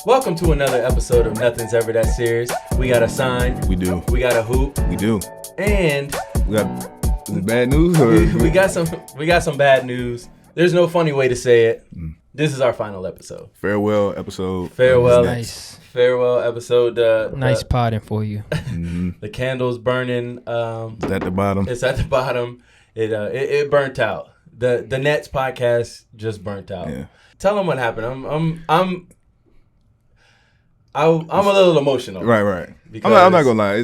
Welcome to another episode of Nothing's Ever That Serious. We got a sign. We do. We got a hoop. We do. And We got is it bad news or we got some bad news. There's no funny way to say it. This is our final episode. farewell episode. Farewell. Nice. Farewell episode. Nice potting for you. Mm-hmm. The candle's burning. It's at the bottom. It's at the bottom. It burnt out. The Nets podcast just burnt out. Yeah. Tell them what happened. I'm a little emotional. Right. Because I'm not gonna lie.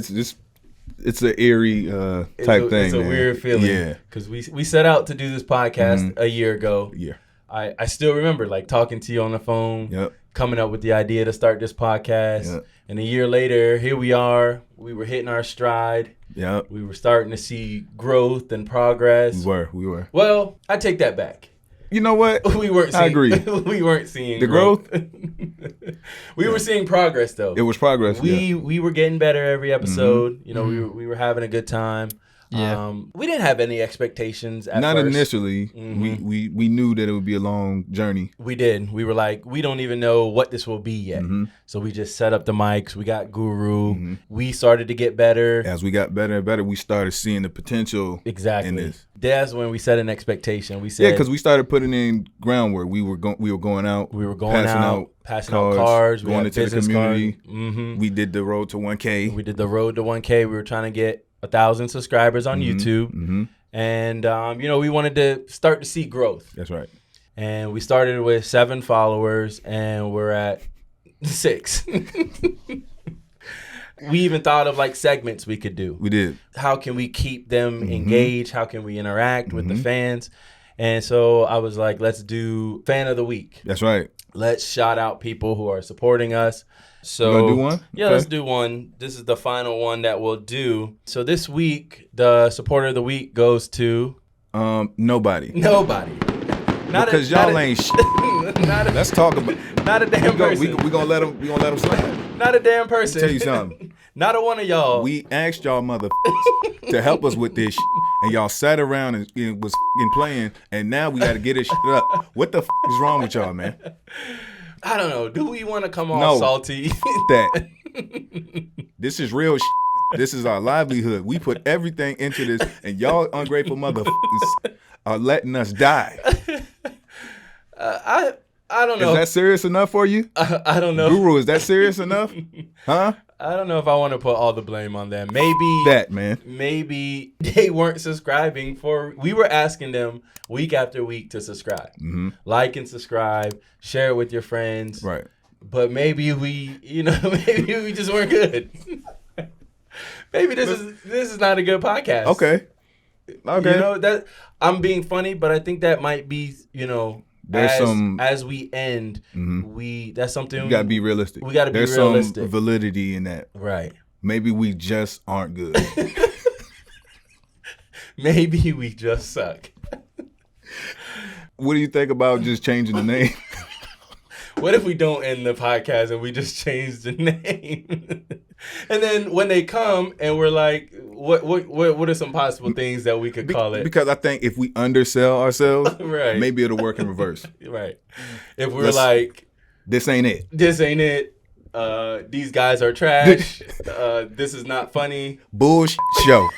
It's an eerie type thing. It's a man. weird feeling. Yeah. Because we set out to do this podcast a year ago. Yeah. I still remember like talking to you on the phone. Yep. Coming up with the idea to start this podcast. Yep. And a year later, here we are. We were hitting our stride. Yep. We were starting to see growth and progress. We were. Well, I take that back. You know what? We weren't seeing, I agree. We weren't seeing The growth? We were seeing progress though. It was progress. We were getting better every episode. You know, we were having a good time. Yeah. We didn't have any expectations at Not first. initially. We knew that it would be a long journey. We did. We were like, we don't even know what this will be yet. So we just set up the mics. We got Guru. We started to get better. As we got better and better, we started seeing the potential Exactly. in this. That's when we set an expectation. We said, Yeah, because we started putting in groundwork. We were going out. we were going out, passing out cars. We going had into the business community. cards. We did the road to 1K. We did the road to 1K. We were trying to get 1,000 subscribers on YouTube. And, we wanted to start to see growth. That's right. And we started with 7 followers, and we're at 6. We even thought of like segments we could do. We did. How can we keep them engaged? How can we interact with the fans? And so I was like, let's do Fan of the Week. That's right. Let's shout out people who are supporting us. So You gonna do one? Yeah, Okay. let's do one. This is the final one that we'll do. So this week, the supporter of the week goes to Nobody. nobody. Because y'all ain't shit. Let's talk about. Not a damn person. We gonna let them. We gonna let them slide. Not a damn person. Tell you something. Not a one of y'all. We asked y'all mother to help us with this, and y'all sat around and was playing, and now we got to get this shit up. What the is wrong with y'all, man? I don't know. Do we want to come off No. salty? That this is real. This is our livelihood. We put everything into this, and y'all ungrateful motherfuckers are letting us die. I don't know. Is that serious enough for you? I don't know. Guru, is that serious enough? Huh? I don't know if I want to put all the blame on them. Maybe they weren't subscribing we were asking them week after week to subscribe. Like and subscribe, share it with your friends. Right. But maybe we just weren't good. Maybe this is not a good podcast. Okay. That I'm being funny, but I think that might be, as we end, that's something You gotta be realistic. We gotta be There's realistic. some validity in that. Right. Maybe we just aren't good. Maybe we just suck. What do you think about just changing the name? What if we don't end the podcast and we just change the name? And then when they come and we're like, what are some possible things that we could call it? Because I think if we undersell ourselves, Right. maybe it'll work in reverse. Right. If we're like, This ain't it. this ain't it. These guys are trash. This is not funny. Bullshit show.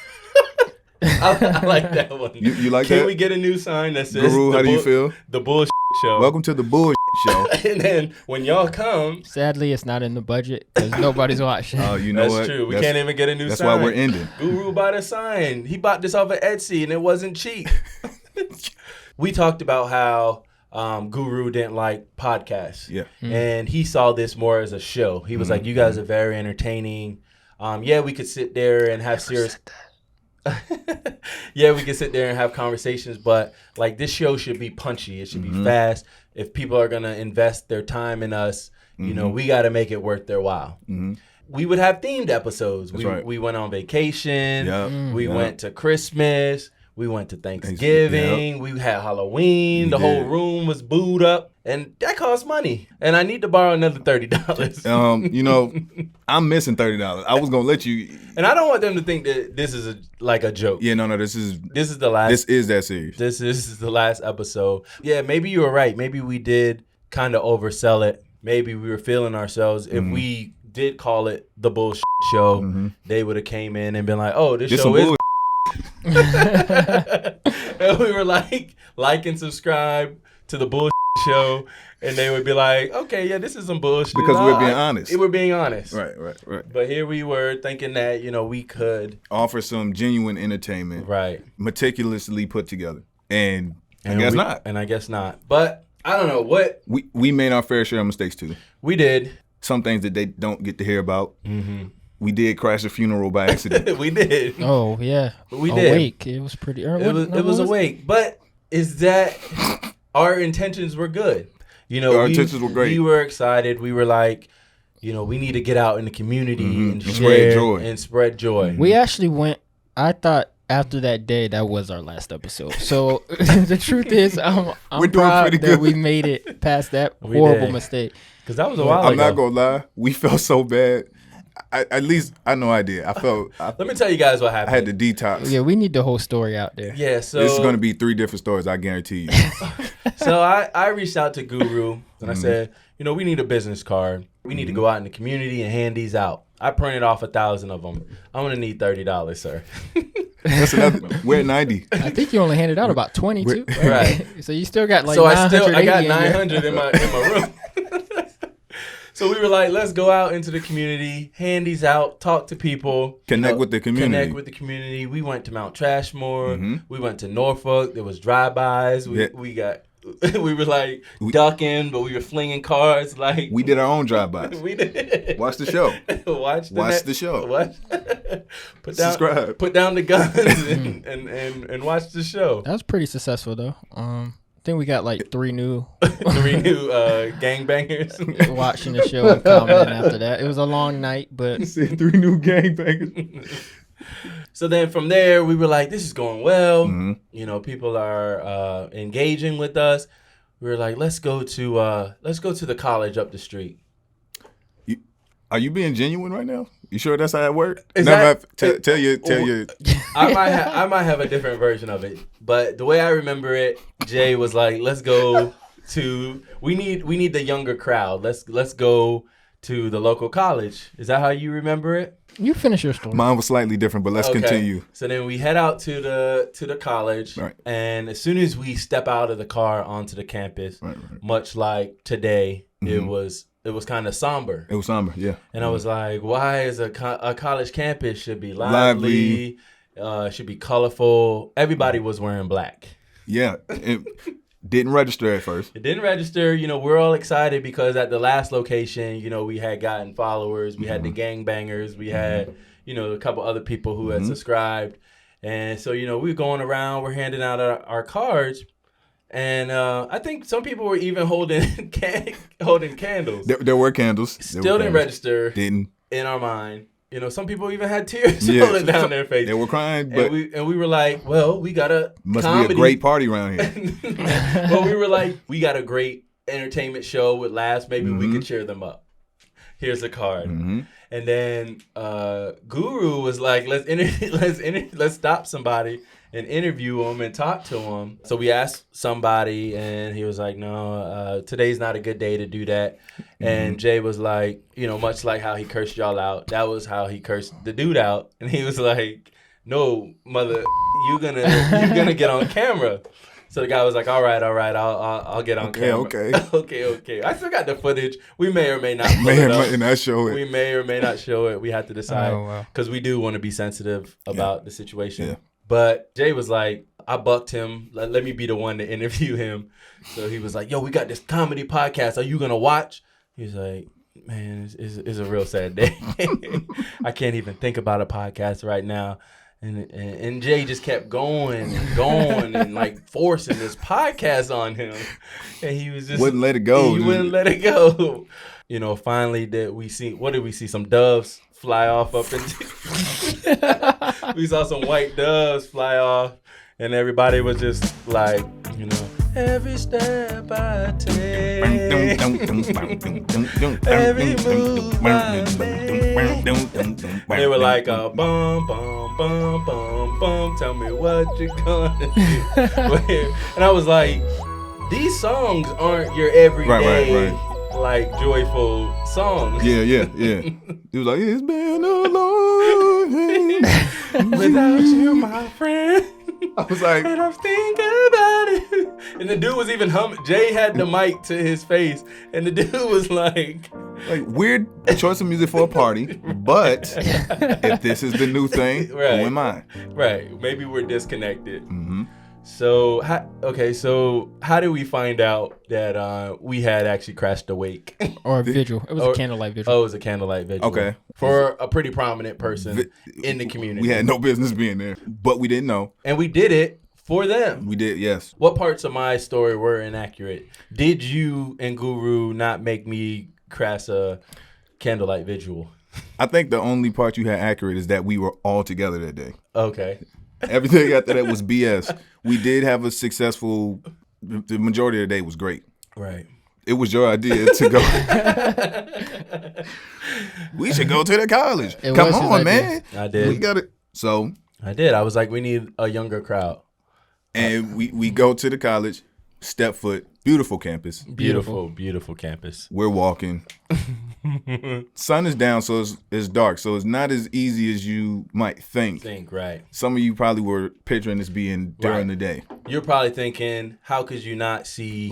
I like that one. You like Can that? we get a new sign that says Guru, how do you feel? The bullshit show. Welcome to the bullshit show. And then when y'all come, Sadly, it's not in the budget because nobody's watching. Oh, you know that's what? true. We can't even get a new That's sign. why we're ending. Guru bought a sign. He bought this off of Etsy and it wasn't cheap. We talked about how Guru didn't like podcasts. Yeah. And he saw this more as a show. He was like, you guys are very entertaining. Yeah, we could sit there and have serious... Yeah, we can sit there and have conversations, but like this show should be punchy. It should be fast. If people are gonna invest their time in us, we got to make it worth their while. We would have themed episodes. We went on vacation. Yep. We went to Christmas. We went to Thanksgiving. Yep. We had Halloween. The whole room was booed up. And that costs money. And I need to borrow another $30. I'm missing $30. I was going to let you. And I don't want them to think that this is like a joke. Yeah, no, this is the last. This is that serious. This is the last episode. Yeah, maybe you were right. Maybe we did kind of oversell it. maybe we were feeling ourselves. If we did call it the bullshit show, they would have came in and been like, "Oh, this show is." And we were like and subscribe to the bullshit show, and they would be like, "Okay, yeah, this is some bullshit." Because we're being honest. We're being honest. Right. But here we were thinking that we could offer some genuine entertainment, right, meticulously put together, and I guess not. And I guess not. But I don't know what we made our fair share of mistakes too. We did some things that they don't get to hear about. We did crash a funeral by accident. We did. Oh yeah, we did. Awake. It was pretty early. It was awake. But is that our intentions were good? Our intentions were great. We were excited. We were like, we need to get out in the community and share spread joy. And spread joy. We actually went. I thought after that day that was our last episode. So the truth is, I'm proud that we made it past that horrible mistake. Because that was a while ago. I'm not gonna lie. We felt so bad. At least I know I did. Let me tell you guys what happened. I had to detox. Yeah, we need the whole story out there. Yeah, so this is going to be 3 different stories, I guarantee you. So I reached out to Guru and I said, we need a business card. We need to go out in the community and hand these out. I printed off 1,000 of them. I'm going to need $30, sir. That's another. We're at 90. I think you only handed out about 20 too. Right. So you still got like so 980 I got 900 in my room. So we were like, let's go out into the community, hand these out, talk to people. Connect with the community. We went to Mount Trashmore. We went to Norfolk. There was drive-bys. We were like ducking, but we were flinging cards. Like we did our own drive-bys. We did. Watch the show. Watch the show. Subscribe. Put down the guns and watch the show. That was pretty successful though. I think we got like 3 new gangbangers watching the show and commenting after that. It was a long night, but 3 new gangbangers. So then from there we were like, this is going well. People are engaging with us. We were like, let's go to the college up the street. Are you being genuine right now? You sure that's how it worked? Tell you. I might have a different version of it, but the way I remember it, Jay was like, "Let's go to. We need the younger crowd. Let's go to the local college." Is that how you remember it? You finish your story. Mine was slightly different, but let's continue. So then we head out to the college, right. And as soon as we step out of the car onto the campus, much like today, it was kind of somber. It was somber, yeah. And I was like, why is a college campus should be lively, should be colorful. Everybody was wearing black. Yeah, it didn't register at first. It didn't register. We're all excited because at the last location, we had gotten followers. We had the gangbangers. We had, a couple other people who had subscribed. And so, we were going around. We're handing out our cards. And I think some people were even holding candles. There were candles. Still didn't register. Didn't. In our mind. Some people even had tears rolling down their face. They were crying, but and we were like, well, we got a must comedy. be a great party around here. Well, we were like, we got a great entertainment show with laughs. Maybe we could cheer them up. Here's a card. And then Guru was like, let's stop somebody and interview him and talk to him. So we asked somebody, and he was like, no, today's not a good day to do that. And Jay was like, much like how he cursed y'all out, that was how he cursed the dude out. And he was like, no, mother, you're gonna get on camera. So the guy was like, all right, I'll get on camera. Okay. I still got the footage. We may or may not show it. We may or may not show it. We have to decide because we do want to be sensitive about the situation. Yeah. But Jay was like, I bucked him. Let me be the one to interview him. So he was like, yo, we got this comedy podcast. Are you going to watch? He was like, man, it's a real sad day. I can't even think about a podcast right now. And Jay just kept going and like forcing this podcast on him. And he was just wouldn't let it go. He wouldn't let it go. Finally what did we see? Some doves fly off up into we saw some white doves fly off, and everybody was just like, every step I take, every move I make. They were like, bum, bum, bum, bum, bum, tell me what you're gonna do. And I was like, these songs aren't your everyday. Right. like joyful songs. Yeah. He was like, it's been a long Without you, my friend. I was like, And I'm thinking about it. And the dude was even humming. Jay had the mic to his face, and the dude was like weird choice of music for a party, but if this is the new thing, who am I? Right. Maybe we're disconnected. Mm-hmm. So, how did we find out that we had actually crashed a wake? Or a vigil. It was a candlelight vigil. Oh, it was a candlelight vigil. Okay. For a pretty prominent person in the community. We had no business being there, but we didn't know. And we did it for them. We did, yes. What parts of my story were inaccurate? Did you and Guru not make me crash a candlelight vigil? I think the only part you had accurate is that we were all together that day. Okay. Everything after that was BS. We did have a successful, the majority of the day was great. Right. It was your idea to go. We should go to the college. Come on, man. I did. We got it. So I did. I was like, we need a younger crowd. And we go to the college, step foot, beautiful campus. Beautiful campus. We're walking. Sun is down, so it's dark. So it's not as easy as you might think. Right. Some of you probably were picturing this being during the day. You're probably thinking, how could you not see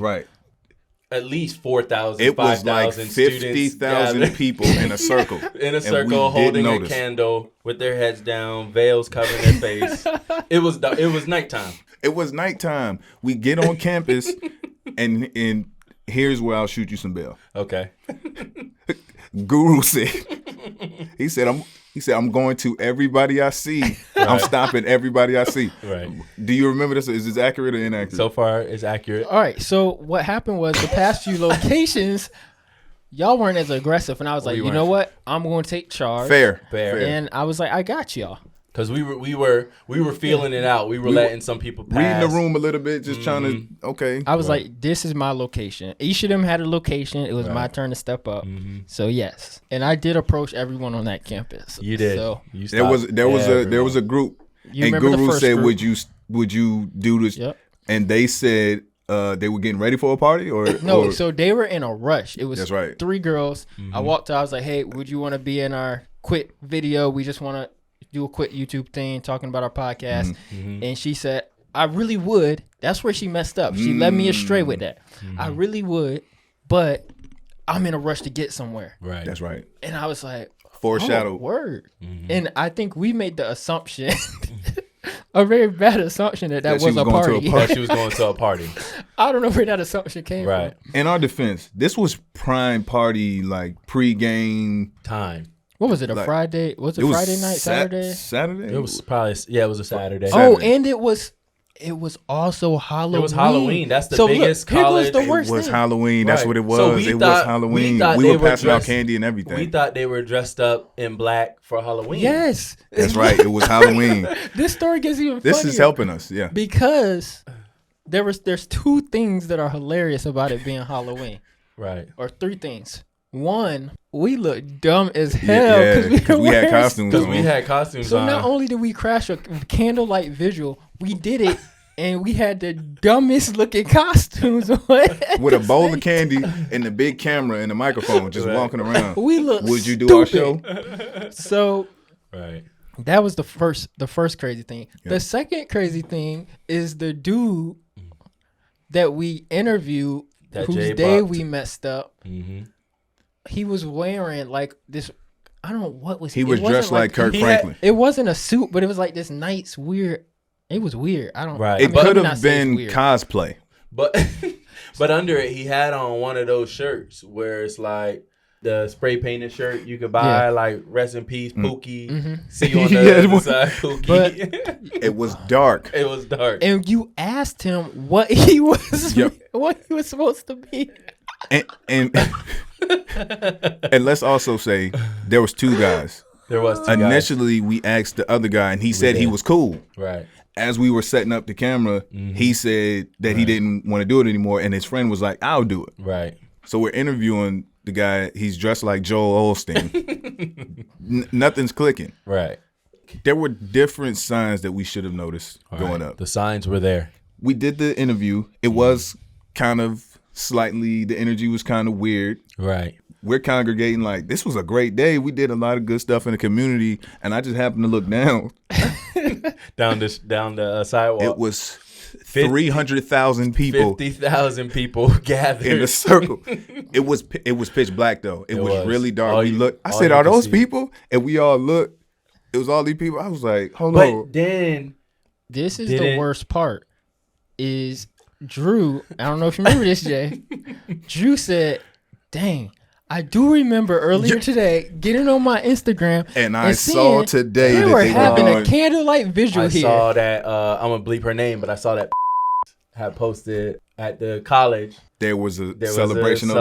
at least 4,000, it 5,000 was like 50,000 people in a circle. Holding a candle with their heads down, veils covering their face. It was nighttime. It was nighttime. We get on campus, and here's where I'll shoot you some bail. Okay. Guru said, he said, I'm going to everybody I see. Right. I'm stopping everybody I see. Right. Do you remember this? Is this accurate or inaccurate? So far, it's accurate. All right. So what happened was the past few locations, y'all weren't as aggressive, and I was like, you know what? I'm going to take charge. Fair. And I was like, I got y'all. Because we were feeling it out. We were letting some people pass. Reading the room a little bit, just trying to, okay. I was like, this is my location. Each of them had a location. It was my turn to step up. Mm-hmm. So yes. And I did approach everyone on that campus. You did. So there was a group. And Guru said, group? Would you do this? Yep. And they said they were getting ready for a party or no, so they were in a rush. It was that's right. 3 girls. Mm-hmm. I walked out, I was like, hey, would you want to be in our quick video? We just want to do a quick YouTube thing talking about our podcast. Mm-hmm. And she said, I really would. That's where she messed up. She led me astray with that. Mm-hmm. I really would, but I'm in a rush to get somewhere. Right. That's right. And I was like, foreshadow. Word. Mm-hmm. And I think we made the assumption, a very bad assumption that was a party. She was going to a party. I don't know where that assumption came from. In our defense, this was prime party, like pre-game time. What was it? Friday? Was it Friday night? Saturday? Saturday? It was probably it was a Saturday. Oh, and it was also Halloween. It was Halloween. That's the biggest college. Here goes the worst It was thing. Halloween. That's what it was. So it was Halloween. We were passing out candy and everything. We thought they were dressed up in black for Halloween. Yes. That's right. It was Halloween. This story gets even funnier. This is helping us, yeah. Because there's 2 things that are hilarious about it being Halloween. Right. Or 3 things. 1, we look dumb as hell because we had costumes on. Because we had costumes so on. not only did we crash a candlelight vigil, we did it and we had the dumbest looking costumes on. With a bowl of candy and the big camera and the microphone just walking around. We look Would you do stupid. our show? So that was the first crazy thing. Yeah. The second crazy thing is the dude that we interviewed whose day we messed up. Mm-hmm. He was wearing like this. I don't know what was. He was dressed like Kirk Franklin. It wasn't a suit, but it was like this nice weird. It was weird. I don't. Right. It could have been cosplay. But under it, he had on one of those shirts where it's like the spray painted shirt you could buy, like rest in peace, Pookie. Mm-hmm. See you on the other side, Pookie. But it was dark. It was dark. And you asked him what he was, what he was supposed to be. And let's also say there was 2 guys. There was 2 guys. Initially, we asked the other guy, and he said he was cool. Right. As we were setting up the camera, he said that he didn't want to do it anymore, and his friend was like, I'll do it. Right. So we're interviewing the guy. He's dressed like Joel Osteen. Nothing's clicking. Right. There were different signs that we should have noticed going up. The signs were there. We did the interview. It was kind of slightly, the energy was kind of weird. Right. We're congregating like, this was a great day. We did a lot of good stuff in the community. And I just happened to look down. down the sidewalk. It was 300,000 people. 50,000 people gathered in a circle. It was pitch black though. It was really dark. We looked. I said, "Are those people?" And we all looked. It was all these people. I was like, "Hold on." But then this is the worst part. Is Drew? I don't know if you remember this, Jay. Drew said, "Dang, I do remember earlier today getting on my Instagram and I saw today they that were they having were a candlelight vigil I here." saw that. I'm gonna bleep her name, but I saw that had posted at the college. There was a celebration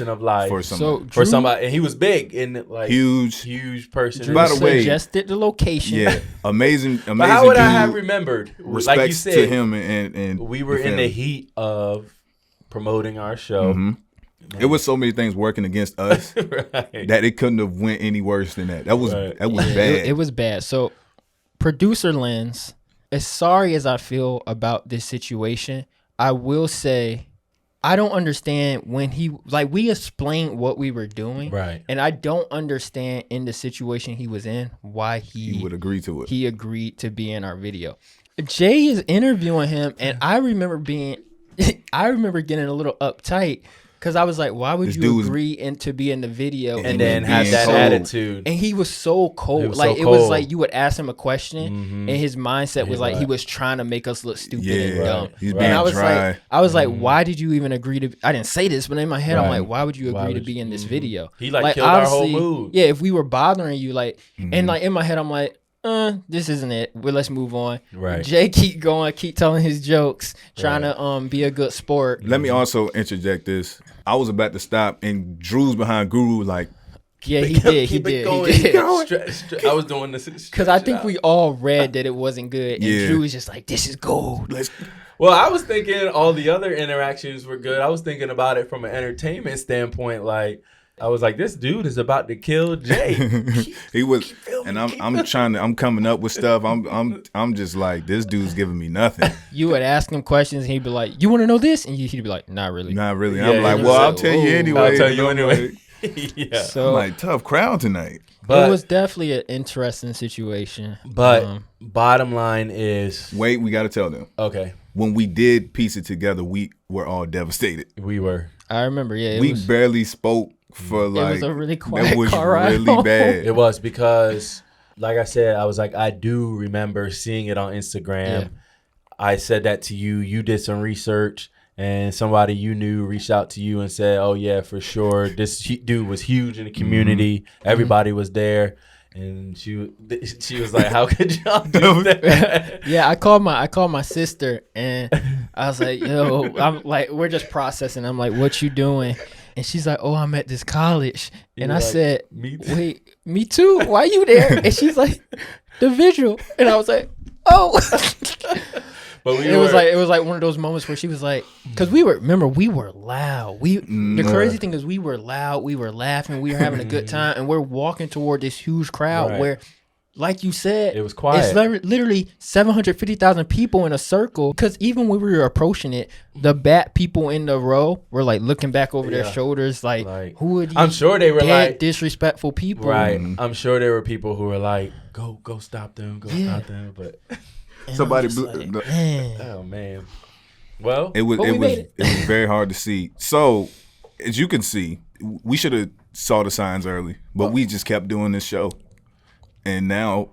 of life for somebody. For somebody, and he was big and like huge person. Drew By the way, suggested the location. Yeah, amazing. But how would I have remembered? Respects like you said, to him and we were in the heat of promoting our show. Mm-hmm. It was so many things working against us right. that it couldn't have went any worse than that. That was bad. It was bad. So, producer Lens, as sorry as I feel about this situation, I will say I don't understand when we explained what we were doing. Right. And I don't understand in the situation he was in why he would agree to it. He agreed to be in our video. Jay is interviewing him, and I remember getting a little uptight. Because I was like, why would you agree to be in the video and then have that attitude? And he was so cold. It was like you would ask him a question, and his mindset was like he was trying to make us look stupid and dumb. He's being dry. I was like, why did you even agree to? I didn't say this, but in my head, I'm like, why would you agree to be in this video? He killed our whole mood. Yeah, if we were bothering you, and in my head, I'm like, this isn't it. Well, let's move on. Right. Jay keep telling his jokes, trying to be a good sport. Let me also interject this. I was about to stop, and Drew's behind Guru like, yeah, he did. He did. I was doing this because I think we all read that it wasn't good, and Drew was just like, "This is gold." Well, I was thinking all the other interactions were good. I was thinking about it from an entertainment standpoint, like. I was like, this dude is about to kill Jay. He was, and I'm coming up with stuff. I'm just like, this dude's giving me nothing. You would ask him questions, and he'd be like, "You want to know this?" And he'd be like, "Not really." Not really. Yeah, I'm like, well, I'll tell you anyway. I'll tell you anyway. Yeah. So I'm like, tough crowd tonight. But it was definitely an interesting situation. But bottom line is, wait, we got to tell them. Okay. When we did piece it together, we were all devastated. We were. I remember. Yeah. We barely spoke. For like, it was a really quiet car ride. It was really bad. It was because, like I said, I was like, I do remember seeing it on Instagram. Yeah. I said that to you. You did some research, and somebody you knew reached out to you and said, "Oh yeah, for sure, this dude was huge in the community. Mm-hmm. Everybody was there." And she was like, "How could y'all do that?" Yeah, I called my sister, and I was like, "Yo," I'm like, we're just processing. I'm like, "What you doing?" And she's like, "Oh, I'm at this college." And I said, me too. "Wait, me too? Why are you there?" And she's like, "The vigil." And I was like, "Oh." But it was like one of those moments where she was like, because we were loud. The crazy thing is we were loud, we were laughing, we were having a good time, and we're walking toward this huge crowd where, like you said, it was quiet. It's literally 750,000 people in a circle. Because even when we were approaching it, the back people in the row were like looking back over their shoulders, like who are these? I'm sure they were like disrespectful people, right? I'm sure there were people who were like, "Go stop them, stop them," but. Somebody oh man. Well, it was very hard to see. So, as you can see, we should have saw the signs early, but we just kept doing this show, and now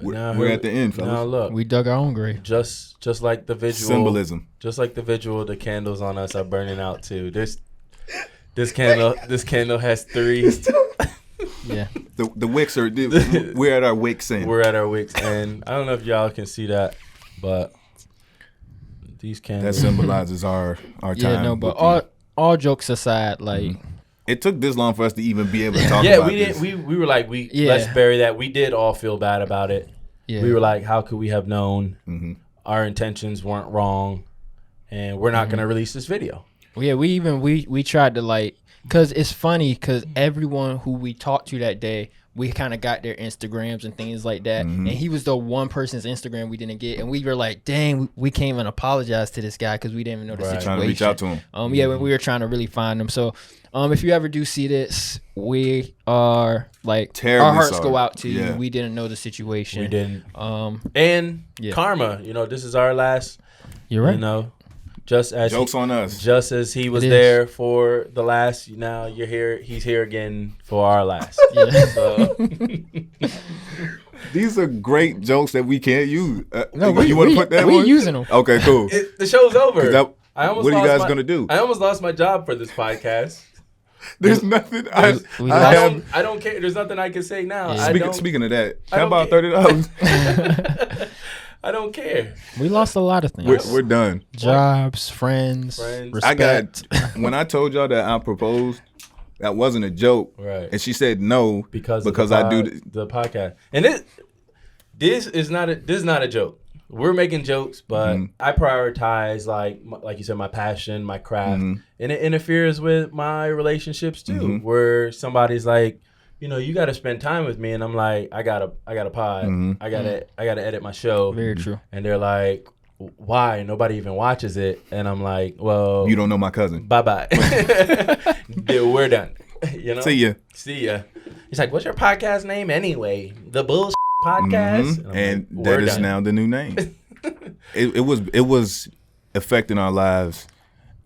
we're at the end, fellas. Now look, we dug our own grave. Just like the visual symbolism. Just like the visual, the candles on us are burning out too. This candle has 3. Yeah. The wicks are. We're at our wicks end. We're at our wicks end. I don't know if y'all can see that, but these candles that symbolizes our time. Yeah, no, but all jokes aside, like it took this long for us to even be able to talk about this. We were like let's bury that. We did all feel bad about it. Yeah. We were like, how could we have known? Mm-hmm. Our intentions weren't wrong, and we're not gonna release this video. Yeah, we tried to like. Because it's funny because everyone who we talked to that day we kind of got their Instagrams and things like that. And he was the one person's Instagram we didn't get. And we were like, dang, we can't even apologize to this guy because we didn't even know the situation. Trying to reach out to him. Yeah, when we were trying to really find him. So if you ever do see this, we are like, terribly our hearts sorry. go out to you. Yeah. We didn't know the situation. We didn't. And karma, this is our last. You're right. Just as Jokes on us. Just as he was there for the last, now you're here. He's here again for our last. Yeah. So. These are great jokes that we can't use. No, you want to put that we one? using them. Okay, cool. The show's over. What are you guys gonna do? I almost lost my job for this podcast. There's nothing. I don't care. There's nothing I can say now. Yeah. Speaking of that, how about $30? I don't care. We lost a lot of things. We're done. Jobs, friends. Respect. When I told y'all that I proposed, that wasn't a joke. Right. And she said no because I do the podcast. And this is not a joke. We're making jokes, but I prioritize like you said, my passion, my craft, and it interferes with my relationships too. Where somebody's like, you got to spend time with me, and I'm like, I got a pod, I gotta edit my show. Very true. And they're like, why? Nobody even watches it, and I'm like, well, you don't know my cousin. Bye bye. We're done. See ya. He's like, what's your podcast name anyway? The Bullshit Podcast. And that is now the new name. It was affecting our lives,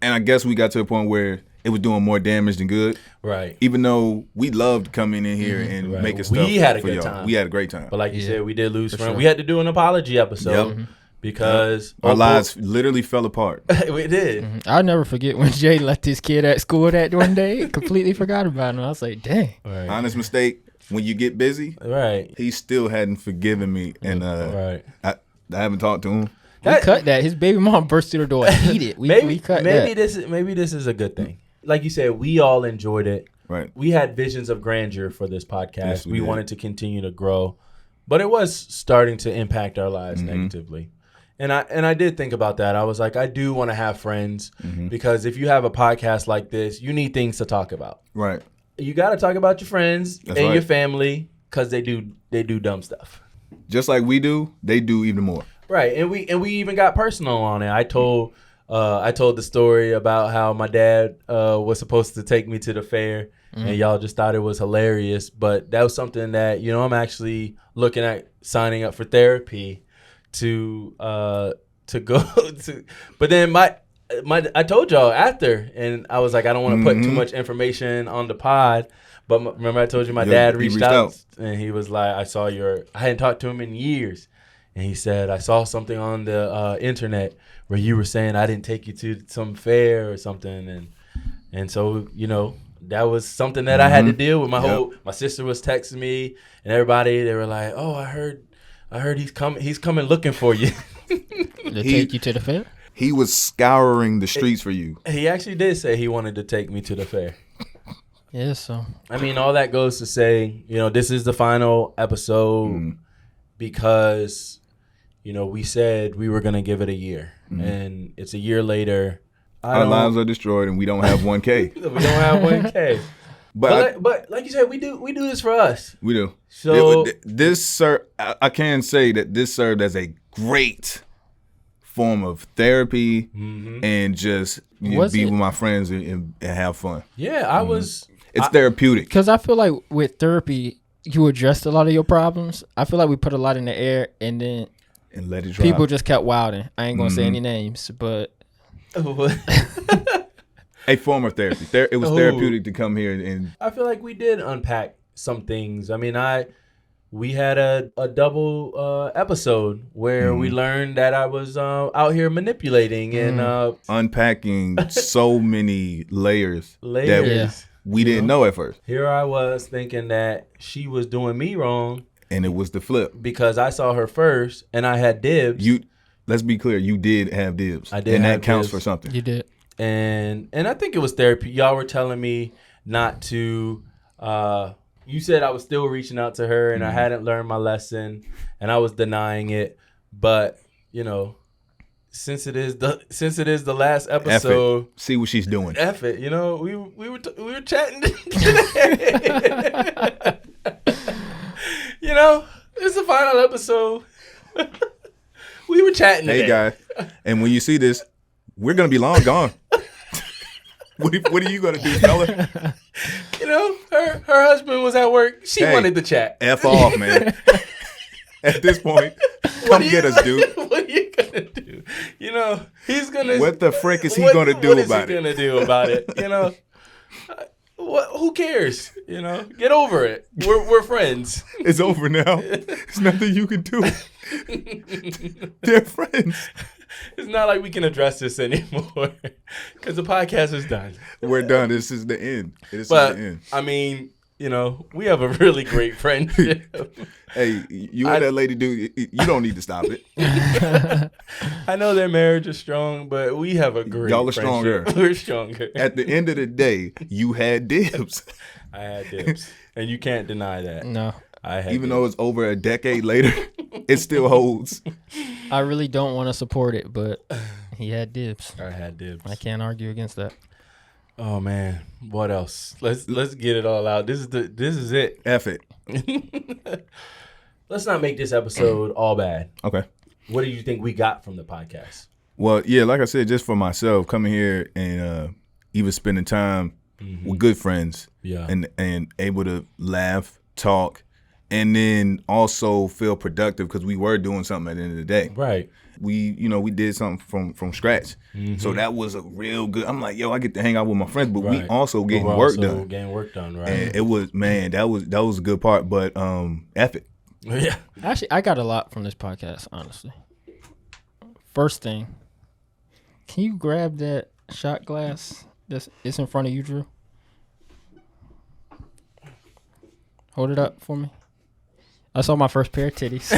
and I guess we got to a point where it was doing more damage than good. Right. Even though we loved coming in here and making stuff. We had a good y'all. time. We had a great time. But like you said, we did lose friends. Sure. We had to do an apology episode because our lives literally fell apart. We did. I'll never forget when Jay left his kid at school that one day. Completely forgot about him. I was like, dang. Right. Honest mistake. When you get busy, right? He still hadn't forgiven me, and I haven't talked to him. We cut that. His baby mom burst through the door and eat it. We cut that. Maybe this is a good thing. Like you said, we all enjoyed it. Right. We had visions of grandeur for this podcast. Yes, we wanted to continue to grow, but it was starting to impact our lives negatively. And I did think about that. I was like, I do want to have friends because if you have a podcast like this, you need things to talk about. Right. You got to talk about your friends and right. your family because they do dumb stuff. Just like we do, they do even more. Right, and we even got personal on it. I told the story about how my dad was supposed to take me to the fair, and y'all just thought it was hilarious. But that was something that I'm actually looking at signing up for therapy to go to. But then I told y'all after, and I was like, I don't want to put too much information on the pod. But remember I told you my dad reached out, and he was like, I hadn't talked to him in years. And he said, I saw something on the internet where you were saying I didn't take you to some fair or something. And so, that was something that I had to deal with. My sister was texting me and everybody, they were like, oh, I heard he's coming looking for you. To take you to the fair? He was scouring the streets for you. He actually did say he wanted to take me to the fair. Yeah, so. I mean, all that goes to say, this is the final episode because, we said we were going to give it a year. And it's a year later. Our lives are destroyed and we don't have 1K. We don't have 1K. But like you said, we do this for us. We do. So I can say that this served as a great form of therapy and just be with my friends and have fun. Yeah, It's therapeutic. Because I feel like with therapy, you addressed a lot of your problems. I feel like we put a lot in the air and then let it dry. People just kept wilding. I ain't gonna say any names, but a form of therapy. It was therapeutic to come here and. I feel like we did unpack some things. I mean, we had a double episode where we learned that I was out here manipulating and unpacking so many layers that we didn't know at first. Here I was thinking that she was doing me wrong. And it was the flip. Because I saw her first and I had dibs. Let's be clear, you did have dibs. I did. And that counts for something. You did. And I think it was therapy. Y'all were telling me not to you said I was still reaching out to her and I hadn't learned my lesson and I was denying it. But, since it is the last episode, see what she's doing. F it, we were chatting today. You know, it's the final episode. We were chatting today. Hey, guy. And when you see this, we're going to be long gone. What are you going to do, fella? You know, her husband was at work. She wanted to chat. F off, man. At this point, come get us, dude. What are you going to do? You know, he's going to... What the frick is he going to do about it? What is he going to do about it? You know, who cares? You know, get over it. We're friends. It's over now. There's nothing you can do. They're friends. It's not like we can address this anymore because the podcast is done. We're done. This is the end. The end. I mean, you know, we have a really great friendship. Hey, you and that lady, dude, you don't need to stop it. I know their marriage is strong, but we have a great Y'all are friendship. stronger. We're stronger. At the end of the day, you had dibs. I had dibs. And you can't deny that. No. Even though it's over a decade later, it still holds. I really don't want to support it, but he had dibs. I had dibs. I can't argue against that. Oh man, what else? Let's get it all out. This is it. F it. Let's not make this episode all bad. Okay. What do you think we got from the podcast? Well, yeah, like I said, just for myself, coming here and even spending time with good friends, and able to laugh, talk, and then also feel productive because we were doing something at the end of the day. Right. We did something from scratch. So that was a real good. I'm like, yo, I get to hang out with my friends, but we also getting work done. Getting work done, right? And it was, man, that was a good part. But F it. Yeah. Actually, I got a lot from this podcast, honestly. First thing, can you grab that shot glass it's in front of you, Drew? Hold it up for me. I saw my first pair of titties.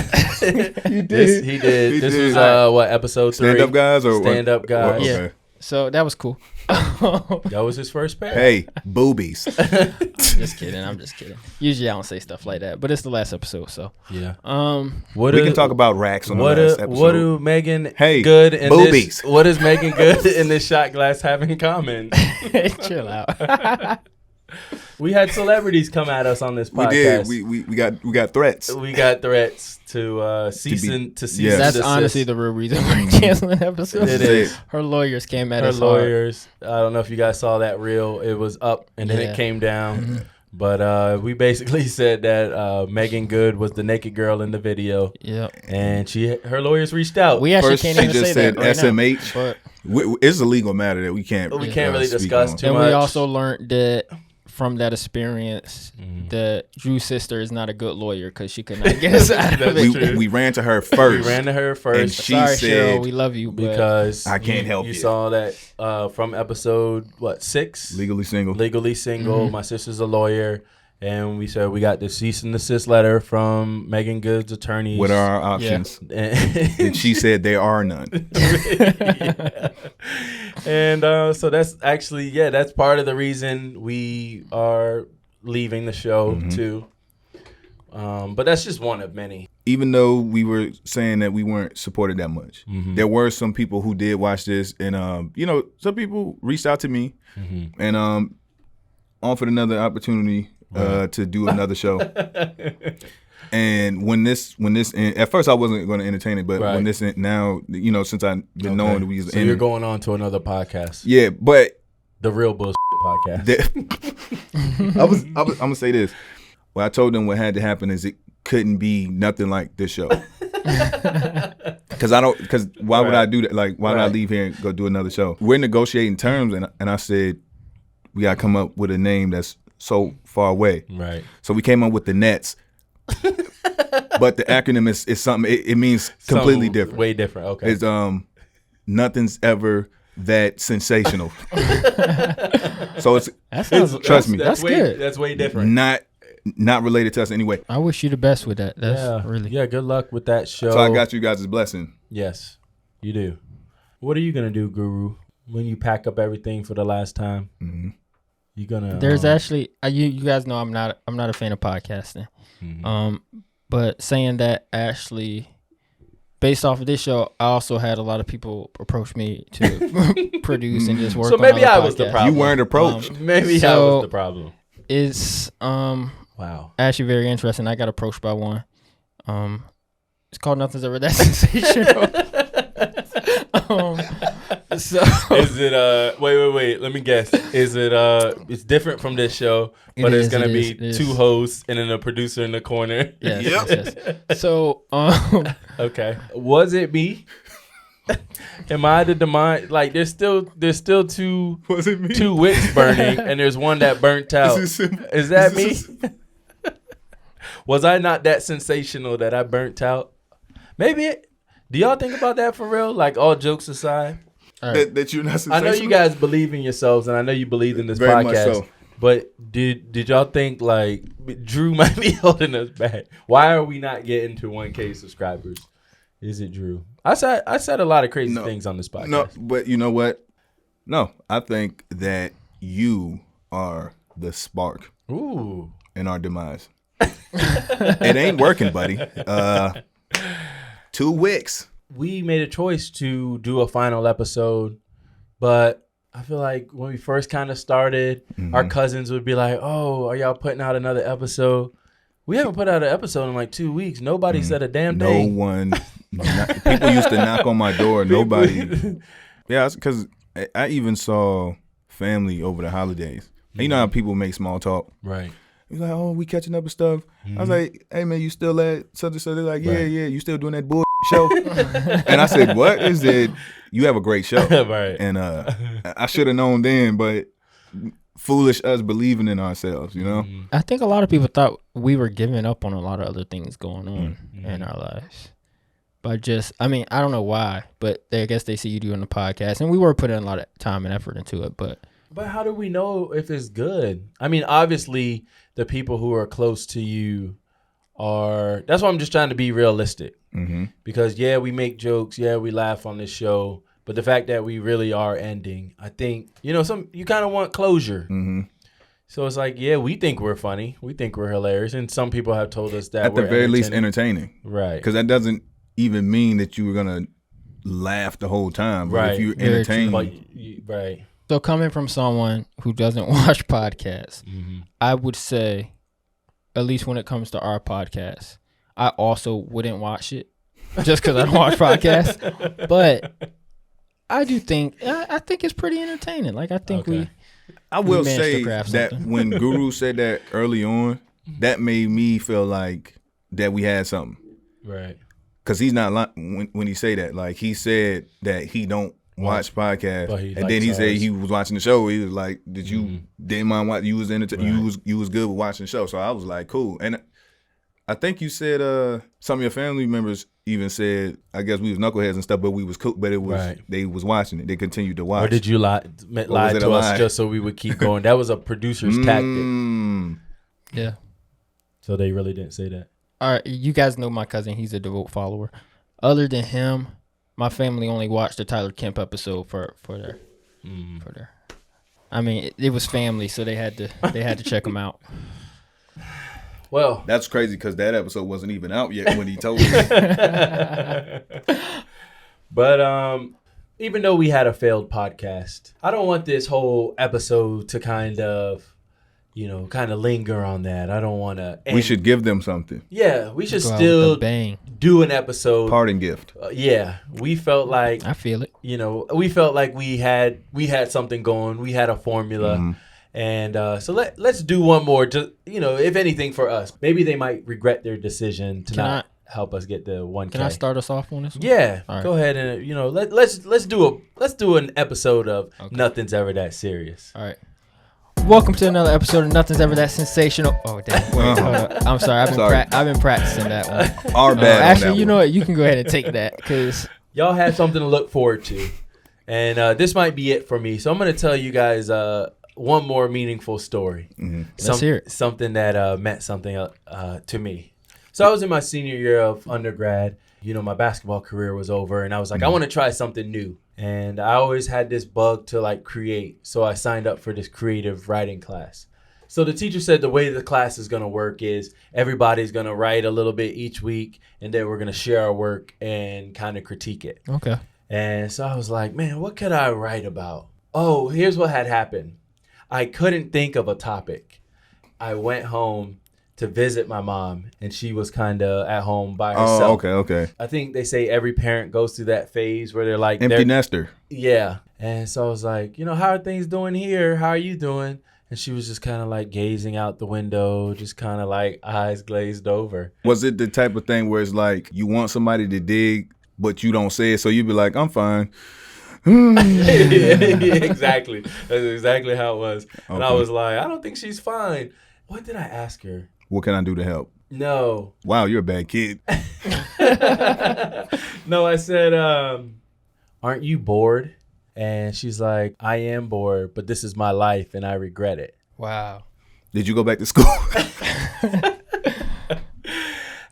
He did. He did. This was what, episode 3? Stand up guys or Stand up guys? Yeah. Okay. So that was cool. That was his first pair. Hey, boobies. Just kidding. I'm just kidding. Usually I don't say stuff like that, but it's the last episode, so yeah. We can talk about racks on the last episode. What do Megan Hey, Good and boobies. What does Megan Good and this shot glass have in common? chill out. We had celebrities come at us on this podcast. We did. We got threats. We got threats to cease and That's desist. honestly the real reason we're canceling episodes. It is. Her lawyers came at Her us hard. lawyers. I don't know if you guys saw that reel. It was up and then it came down. Mm-hmm. But we basically said that Megan Good was the naked girl in the video. Yep. And her lawyers reached out. We actually First, can't she even just say said that right SMH. now, but It's a legal matter that we can't. We can't really speak discuss on. too and much. we also learned that from that experience, that Drew's sister is not a good lawyer because she could not get us out of it. We ran to her first. We ran to her first. And she Sorry, said, Cheryl, we love you, but because I can't help you. You saw that from episode 6? Legally single. Legally single. My sister's a lawyer. And we said we got the cease and desist letter from Megan Good's attorneys. What are our options? Yeah. And she said there are none. Yeah. And so that's actually, that's part of the reason we are leaving the show too. But that's just one of many. Even though we were saying that we weren't supported that much, there were some people who did watch this, and some people reached out to me and offered another opportunity to do another show. And when this at first I wasn't going to entertain it, but when this now, since I've been knowing that we was so you're going on to another podcast. Yeah, but the Real Bullshit podcast. I'm gonna say this. Well, I told them what had to happen is it couldn't be nothing like this show. Because why would I do that? Like, why would I leave here and go do another show? We're negotiating terms, and I said we gotta come up with a name that's so far away. Right. So we came up with the Nets. But the acronym is something. It means completely different. Way different. Okay. It's nothing's ever that sensational. So trust me. That's good. That's way different. Not related to us anyway. I wish you the best with that. That's really. Yeah, good luck with that show. So I got you guys' blessing. Yes, you do. What are you gonna do, Guru, when you pack up everything for the last time? Mm-hmm. You gonna? There's actually you guys know I'm not a fan of podcasting. But saying that, actually, based off of this show, I also had a lot of people approach me to produce and just work. So maybe I was the problem. You weren't approached. Maybe I was the problem. It's Wow. Actually, very interesting. I got approached by one. It's called Nothing's Ever That Sensational. So is it wait, let me guess. Is it it's different from this show, but it's gonna be two hosts and then a producer in the corner. Yes. So okay. Was it me? Am I the demand? Like there's still two Was it me? two wicks burning and there's one that burnt out. Is that me? Was I not that sensational that I burnt out? Maybe do y'all think about that for real? Like all jokes aside? Right. That you're not sensational? I know you guys believe in yourselves and I know you believe in this Very podcast. much so. But did y'all think like Drew might be holding us back? Why are we not getting to 1K subscribers? Is it Drew? I said a lot of crazy things on this podcast. No, but you know what? No, I think that you are the spark in our demise. It ain't working, buddy. 2 wicks. We made a choice to do a final episode, but I feel like when we first kind of started, our cousins would be like, "Oh, are y'all putting out another episode?" We haven't put out an episode in like 2 weeks. Nobody said a damn thing. No one. People used to knock on my door. Nobody. Yeah, because I even saw family over the holidays. You know how people make small talk? Right. He's like, "Oh, we catching up and stuff." I was like, "Hey, man, you still at such and such?" They're like, "Yeah, you still doing that bull show?" And I said, "What is it? You have a great show." Right. And I should have known then, but foolish us believing in ourselves, you know? I think a lot of people thought we were giving up on a lot of other things going on in our lives. But I don't know why, but I guess they see you doing the podcast. And we were putting a lot of time and effort into it, but how do we know if it's good? I mean, obviously, the people who are close to you that's why I'm just trying to be realistic. Because, we make jokes. Yeah, we laugh on this show. But the fact that we really are ending, I think, you kind of want closure. So it's like, we think we're funny. We think we're hilarious. And some people have told us that at the very least entertaining. Right. Because that doesn't even mean that you were going to laugh the whole time. But right. if you're entertained. Right. So coming from someone who doesn't watch podcasts, I would say, at least when it comes to our podcast, I also wouldn't watch it just because I don't watch podcasts. But I think it's pretty entertaining. Like I think I will say that when Guru said that early on, that made me feel like that we had something. Right. Because he's not when he say that. Like he said that he don't watch podcasts, and then he said he was watching the show. He was like, "Did you didn't mind what you was you was good with watching the show?" So I was like, "Cool." And I think you said some of your family members even said, I guess we was knuckleheads and stuff, but we was cool. But it was they was watching it. They continued to watch. Or did you lie to us just so we would keep going? That was a producer's tactic. Yeah. So they really didn't say that. All right, you guys know my cousin. He's a devout follower. Other than him, my family only watched the Tyler Kemp episode for their. I mean, it was family, so they had to check him out. Well, that's crazy because that episode wasn't even out yet when he told me. But even though we had a failed podcast, I don't want this whole episode to kind of linger on that. I don't want to. We should give them something. Yeah, we should still do an episode. Parting gift. We felt like I feel it. We felt like we had something going. We had a formula. And so let's do one more, just if anything for us. Maybe they might regret their decision to not help us get the 1K. Can I start us off on this one? Yeah, right. Go ahead and let's do an episode of Nothing's Ever That Serious. All right. Welcome to another episode of Nothing's Ever That Sensational. Oh damn! Wait, hold up. I'm sorry. I've been practicing that one. Our bad. Actually, you know what? You can go ahead and take that because y'all have something to look forward to, and this might be it for me. So I'm gonna tell you guys one more meaningful story. Let's hear it. Something that meant something to me. So I was in my senior year of undergrad. My basketball career was over, and I was like, I want to try something new. And I always had this bug to create. So I signed up for this creative writing class. So the teacher said the way the class is going to work is everybody's going to write a little bit each week, and then we're going to share our work and kind of critique it. Okay. And so I was like, man, what could I write about? Oh, here's what had happened. I couldn't think of a topic. I went home to visit my mom, and she was kind of at home by herself. Oh, okay. I think they say every parent goes through that phase where they're like empty nester. Yeah. And so I was like, how are things doing here? How are you doing? And she was just kind of like gazing out the window, just kind of like eyes glazed over. Was it the type of thing where it's like you want somebody to dig, but you don't say it, so you be like, I'm fine. Exactly. That's exactly how it was. Okay. And I was like, I don't think she's fine. What did I ask her? What can I do to help? No. Wow, you're a bad kid. No, I said, aren't you bored? And she's like, I am bored, but this is my life and I regret it. Wow. Did you go back to school?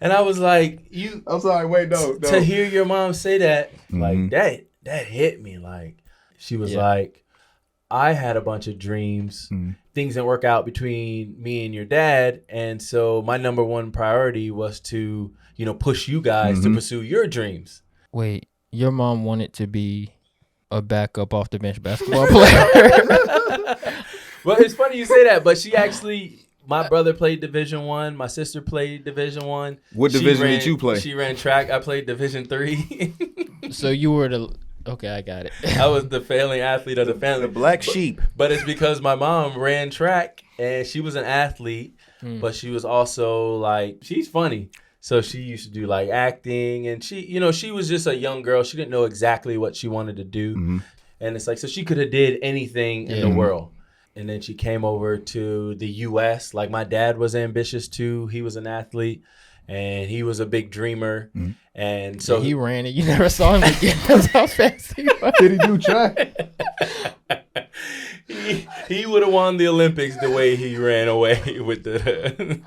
And I was like, I'm sorry, wait, no. To hear your mom say that, like that hit me. Like, she was like, I had a bunch of dreams. Things didn't work out between me and your dad. And so my number one priority was to, push you guys to pursue your dreams. Wait, your mom wanted to be a backup off the bench basketball player? Well, it's funny you say that, but she actually, my brother played Division I. My sister played Division I. What division did you play? She ran track. I played Division III. So you were okay, I got it. I was the failing athlete of the family. The black sheep. But it's because my mom ran track and she was an athlete, but she was also like, she's funny. So she used to do like acting, and she was just a young girl. She didn't know exactly what she wanted to do. And it's like, so she could have did anything in the world. And then she came over to the U.S. Like, my dad was ambitious too. He was an athlete and he was a big dreamer. And so he ran it. You never saw him again. That's how fast he was. Did he do track? He would have won the Olympics the way he ran away with the.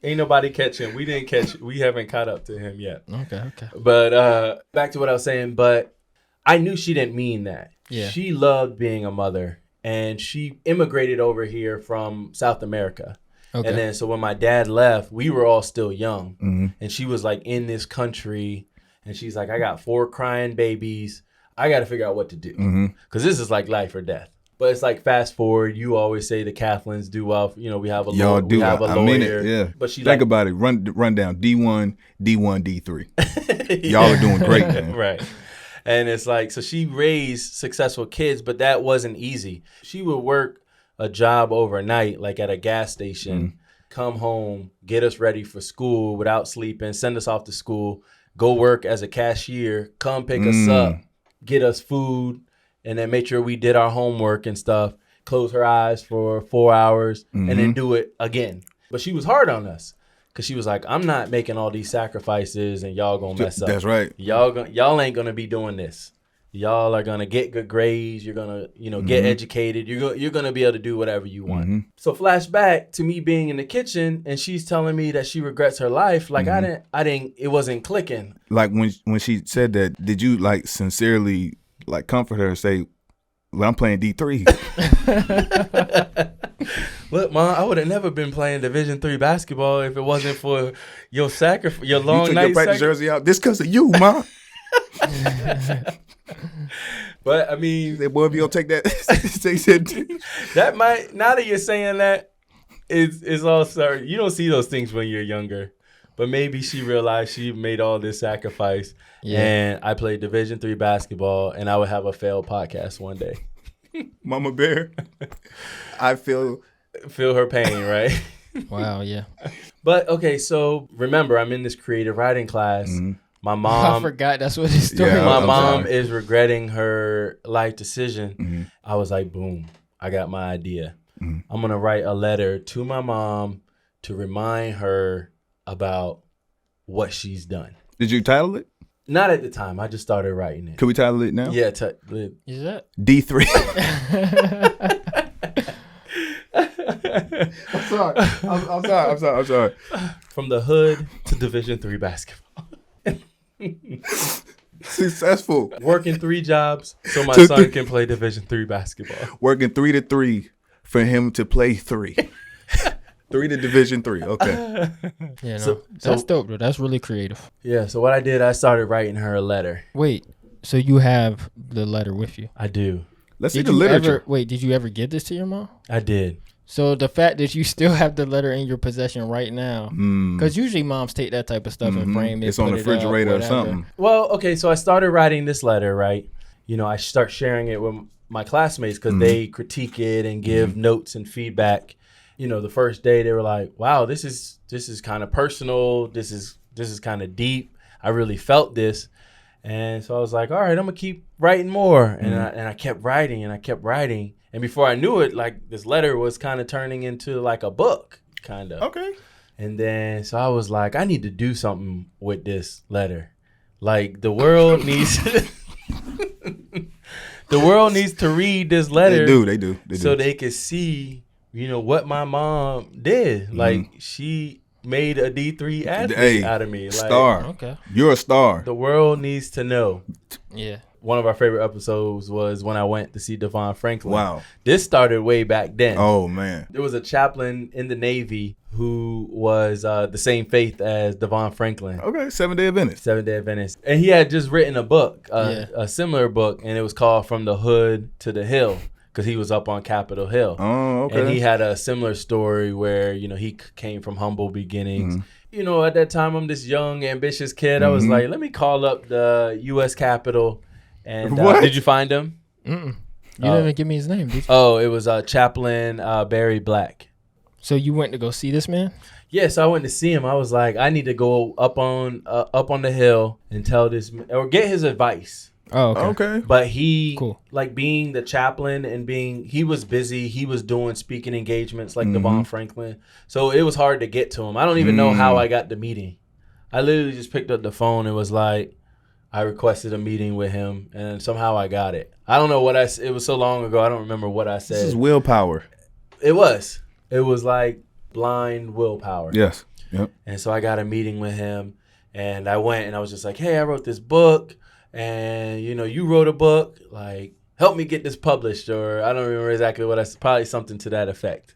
Ain't nobody catch him. We haven't caught up to him yet. Okay. But back to what I was saying. But I knew she didn't mean that. Yeah. She loved being a mother, and she immigrated over here from South America. Okay. And then so when my dad left, we were all still young, and she was like in this country, and she's like, I got 4 crying babies. I got to figure out what to do because this is like life or death. But it's like, fast forward, you always say the Kathlins do well. We have a lawyer. We have a lawyer. I mean it, yeah. But she think about it. Run down D1, D3. Y'all are doing great, man. Right. And it's like, so she raised successful kids, but that wasn't easy. She would work a job overnight, like at a gas station, come home, get us ready for school without sleeping, send us off to school, go work as a cashier, come pick us up, get us food, and then make sure we did our homework and stuff, close her eyes for 4 hours, and then do it again. But she was hard on us because she was like, I'm not making all these sacrifices and y'all gonna mess up. That's right. Y'all ain't gonna be doing this. Y'all are gonna get good grades. You're gonna, get educated. You're gonna be able to do whatever you want. So flashback to me being in the kitchen and she's telling me that she regrets her life. Like I didn't. It wasn't clicking. Like when she said that, did you like sincerely like comfort her and say, well, I'm playing D3. Look, Mom, I would have never been playing Division III basketball if it wasn't for your sacrifice, your long night. You took your practice jersey out. This because of you, Mom. But I mean, boy, if you don't take that, that might. Now that you're saying that, it's all sorry. You don't see those things when you're younger. But maybe she realized she made all this sacrifice, and I played Division III basketball, and I would have a failed podcast one day. Mama Bear, I feel her pain, right? Wow, yeah. But okay, so remember, I'm in this creative writing class. My mom, I forgot that's what his story. My mom is regretting her life decision. I was like, boom, I got my idea. I'm gonna write a letter to my mom to remind her about what she's done. Did you title it? Not at the time. I just started writing it. Can we title it now? Yeah. Is that D3? I'm sorry. From the hood to Division III basketball. Successful. Working 3 jobs so my son can play Division III basketball. Working 3 to 3 for him to play 3. 3 to Division 3. Okay. Yeah, no. That's dope, though. That's really creative. Yeah, so what I did, I started writing her a letter. Wait, so you have the letter with you? I do. Let's see the literature. Did you ever give this to your mom? I did. So the fact that you still have the letter in your possession right now, because usually moms take that type of stuff and frame it. It's on the refrigerator or something. Well, okay, so I started writing this letter, right? I start sharing it with my classmates because they critique it and give notes and feedback. The first day they were like, "Wow, this is kind of personal. This is kind of deep. I really felt this." And so I was like, "All right, I'm gonna keep writing more." And I kept writing and I kept writing. And before I knew it, like this letter was kind of turning into like a book, kind of. Okay. And then so I was like, I need to do something with this letter. Like the world needs the world needs to read this letter. They do. So they can see, what my mom did. Like she made a D3 athlete out of me. Like, star. Okay. You're a star. The world needs to know. Yeah. One of our favorite episodes was when I went to see Devon Franklin. Wow. This started way back then. Oh, man. There was a chaplain in the Navy who was the same faith as Devon Franklin. Okay, Seventh-day Adventist. Seventh-day Adventist. And he had just written a book, a similar book, and it was called From the Hood to the Hill because he was up on Capitol Hill. Oh, okay. And he had a similar story where, he came from humble beginnings. At that time, I'm this young, ambitious kid. I was like, let me call up the U.S. Capitol. And did you find him? You didn't even give me his name, did you? Oh, it was Chaplain Barry Black. So you went to go see this man? Yeah, so I went to see him. I was like, I need to go up on the hill and tell this or get his advice. Oh, okay. Okay. But he, Cool. like being the chaplain and he was busy. He was doing speaking engagements like Devon Franklin. So it was hard to get to him. I don't even know how I got the meeting. I literally just picked up the phone and was like, I requested a meeting with him, and somehow I got it. I don't know what it was so long ago. I don't remember what I said. This is willpower. It was like blind willpower. Yes. Yep. And so I got a meeting with him, and I went, and I was just like, hey, I wrote this book, and, you wrote a book. Like, help me get this published, or I don't remember exactly what I said. Probably something to that effect.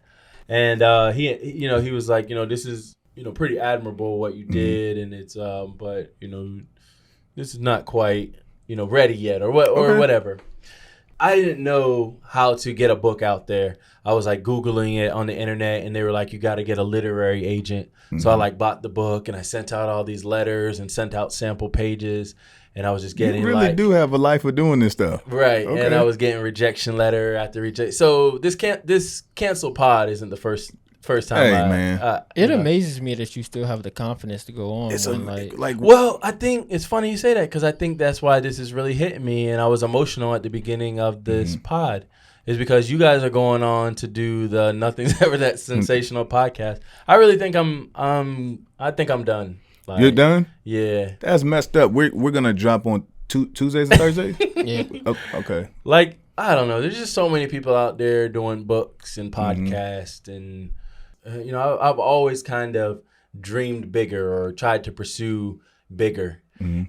And he was like, this is, pretty admirable what you did, and it's, but, this is not quite, ready yet or whatever. I didn't know how to get a book out there. I was like Googling it on the internet, and they were like, you got to get a literary agent. So I bought the book, and I sent out all these letters and sent out sample pages, and I was just getting You really do have a life of doing this stuff. Right. Okay. And I was getting rejection letter after rejection. So this cancel pod isn't the first time. Hey, man. It amazes me that you still have the confidence to go on. Well, I think it's funny you say that because I think that's why this is really hitting me, and I was emotional at the beginning of this pod, is because you guys are going on to do the Nothing's Ever That Sensational podcast. I really think I think I'm done. Like, you're done? Yeah. That's messed up. We're gonna drop on Tuesdays and Thursdays. Yeah. Okay. Like, I don't know. There's just so many people out there doing books and podcasts, and I've always kind of dreamed bigger or tried to pursue bigger.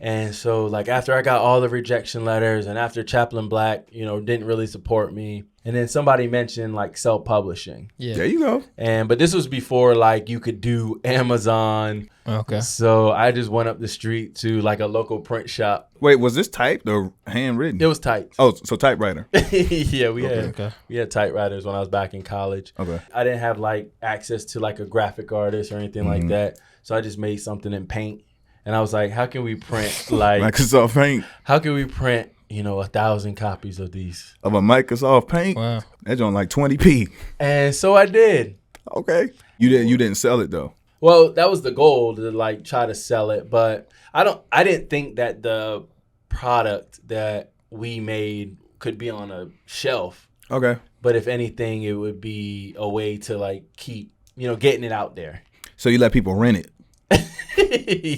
And so, like, after I got all the rejection letters and after Chaplain Black, didn't really support me. And then somebody mentioned, like, self-publishing. Yeah. There you go. But this was before, like, you could do Amazon. Okay. So I just went up the street to, like, a local print shop. Wait, was this typed or handwritten? It was typed. Oh, so typewriter. Yeah, we Okay. had typewriters when I was back in college. Okay. I didn't have, like, access to, like, a graphic artist or anything like that. So I just made something in Paint. And I was like, how can we print, like... Microsoft Paint. How can we print, 1,000 copies of these? Of a Microsoft Paint? Wow. That's on like 20p. And so I did. Okay. You didn't sell it, though. Well, that was the goal, to, like, try to sell it. But I didn't think that the product that we made could be on a shelf. Okay. But if anything, it would be a way to, like, keep, getting it out there. So you let people rent it.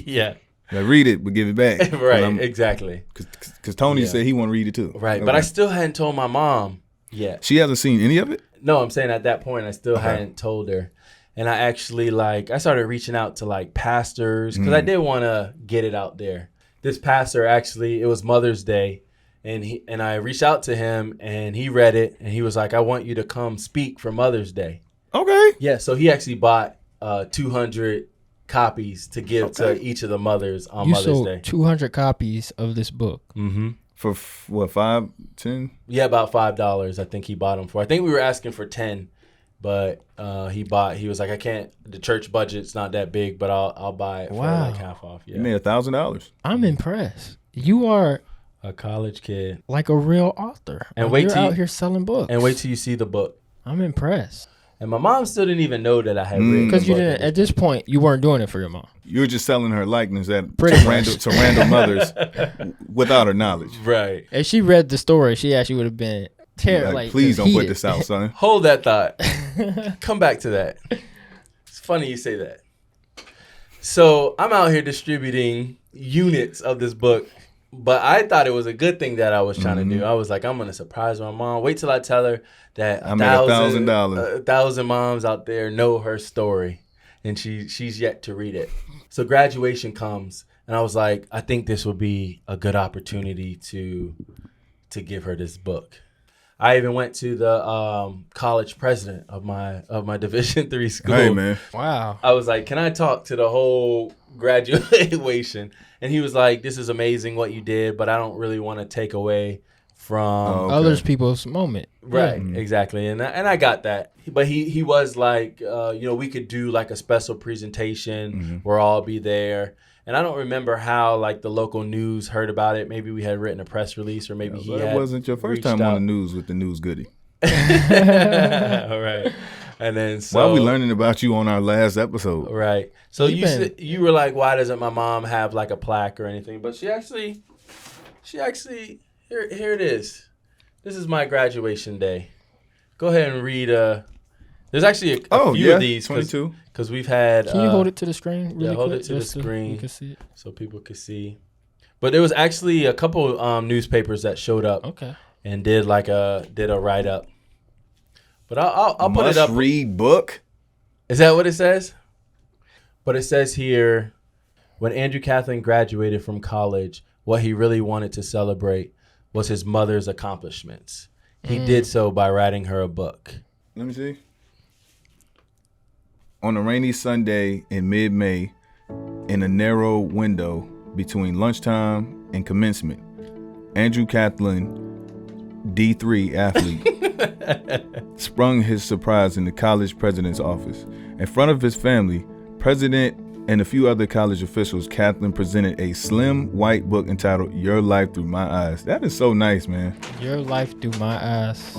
Yeah. Like, read it, but give it back. Right, exactly. Because Tony said he want to read it too. Right, Okay. but I still hadn't told my mom yet. She hasn't seen any of it? No, I'm saying at that point, I still hadn't told her. And I actually, I started reaching out to, like, pastors because I did want to get it out there. This pastor, actually, it was Mother's Day, and I reached out to him, and he read it, and he was like, I want you to come speak for Mother's Day. Okay. Yeah, so he actually bought 200 copies to give to each of the mothers on Mother's Day. 200 copies of this book. Mm-hmm. For what, $5, $10? Yeah, about $5 I think he bought them for. I think we were asking for 10 But he was like, I can't. The church budget's not that big, but I'll buy it for like half off. Yeah. You made $1,000. I'm impressed. You are a college kid, like a real author. And you're out here selling books. And wait till you see the book. I'm impressed. And my mom still didn't even know that I had written. Because you didn't. At this point, you weren't doing it for your mom. You were just selling her likeness to random mothers without her knowledge. Right. If she read the story, she actually would have been terrible. Like, please don't put this out, son. Hold that thought. Come back to that. It's funny you say that. So I'm out here distributing units of this book, but I thought it was a good thing that I was trying to do. I was like, I'm going to surprise my mom. Wait till I tell her that I made $1,000. 1,000 moms out there know her story, and she's yet to read it. So graduation comes, and I was like, I think this would be a good opportunity to give her this book. I even went to the college president of my Division III school. Hey, man. Wow. I was like, can I talk to the whole graduation? And he was like, this is amazing what you did, but I don't really want to take away from others people's moment. Right, exactly. And I got that. But he was like, we could do like a special presentation where I'll be there. And I don't remember how like the local news heard about it. Maybe we had written a press release, or maybe it wasn't your first time on the news with the news goodie. All right. And then why are we learning about you on our last episode? Right. So you were like, why doesn't my mom have like a plaque or anything? But she actually here it is. This is my graduation day. Go ahead and read. There's actually a few of these. 22. Because we've had. Can you hold it to the screen really quick? Hold it to the screen. You can see it. So people could see. But there was actually a couple newspapers that showed up. Okay. And did a write up. But I'll put it up. Must read book. Is that what it says? But it says here, when Andrew Kaplan graduated from college, what he really wanted to celebrate was his mother's accomplishments. He did so by writing her a book. Let me see. On a rainy Sunday in mid-May, in a narrow window between lunchtime and commencement, Andrew Kaplan, D3 athlete, sprung his surprise in the college president's office. In front of his family, president, and a few other college officials, Kaplan presented a slim white book entitled Your Life Through My Eyes. That is so nice, man. Your Life Through My Eyes.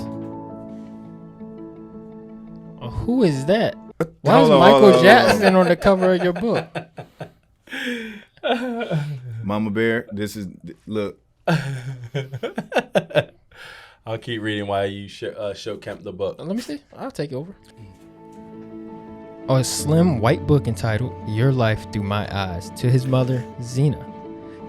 Oh, who is that? Why is Michael Jackson on the cover of your book? Mama Bear, look. I'll keep reading while you show Kemp the book. Let me see. I'll take it over. A slim white book entitled Your Life Through My Eyes to his mother, Zena.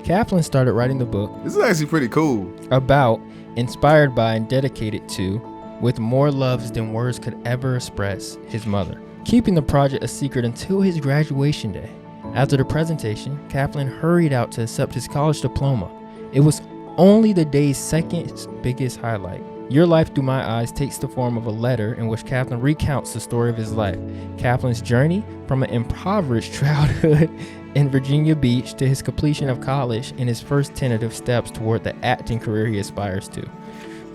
Kaplan started writing the book. This is actually pretty cool. About, inspired by, and dedicated to, with more loves than words could ever express, his mother. Keeping the project a secret until his graduation day. After the presentation, Kaplan hurried out to accept his college diploma. It was only the day's second biggest highlight. Your Life Through My Eyes takes the form of a letter in which Kaplan recounts the story of his life. Kaplan's journey from an impoverished childhood in Virginia Beach to his completion of college and his first tentative steps toward the acting career he aspires to.